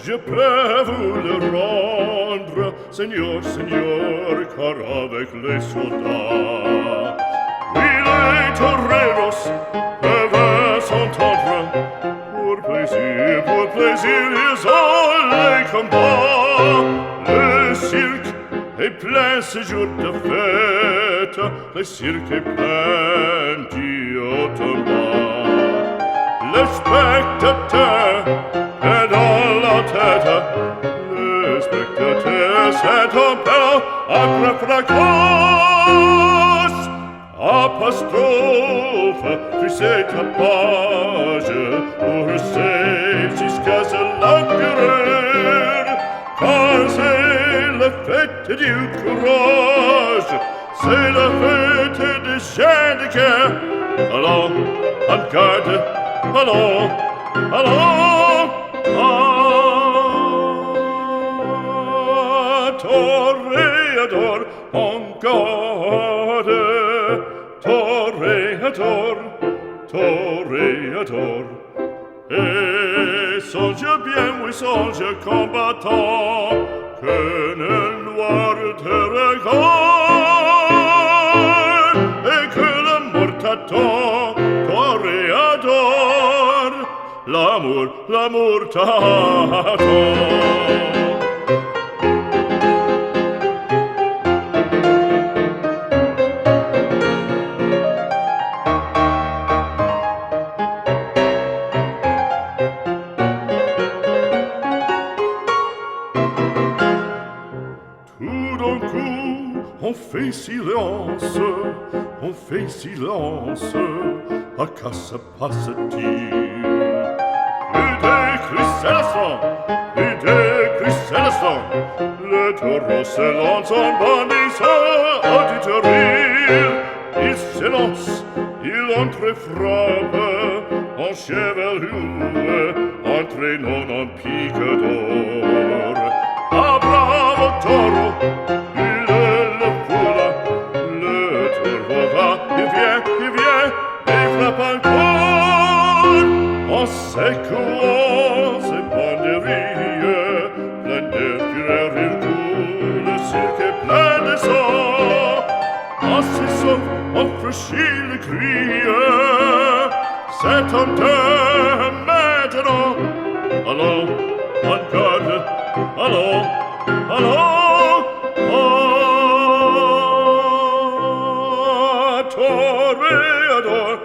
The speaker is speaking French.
je peux vous le rendre, Seigneur, Seigneur, car avec les soldats, oui, les toreros peuvent s'entendre. Pour plaisir, ils ont les combats. Le cirque est plein ce jour de fête, le cirque est plein du haut en bas. Le spectateur est dans la tête, le spectateur s'est en père après fracas. Apostrophe, tu sais ta page, pour c'est jusqu'à ce l'empereur, car c'est la fête du courage, c'est la fête des gens de cœur. Allons, en garde, allons, allons, toréador, en garde, toréador, toréador. Et songe bien, oui, songe combattant, que le noir te regarde, et que l'amour t'attend, toréador, l'amour t'attend. On fait silence, à quoi se passe-t-il? Plus de cris célestins, plus de cris célestins, le taureau se lance en bandissant auditorie. Il s'élance, il entre et frappe, en chevelure, entraînant en pique d'or. Ah, bravo taureau! Il vient, et frappe encore, en secouant ses banderilles, plein de fureur il coule, le cirque est plein de sang. En s'essouffle, on franchit le cri, c'est en deux maintenant. Allons, en garde, allons, allons. Toréador,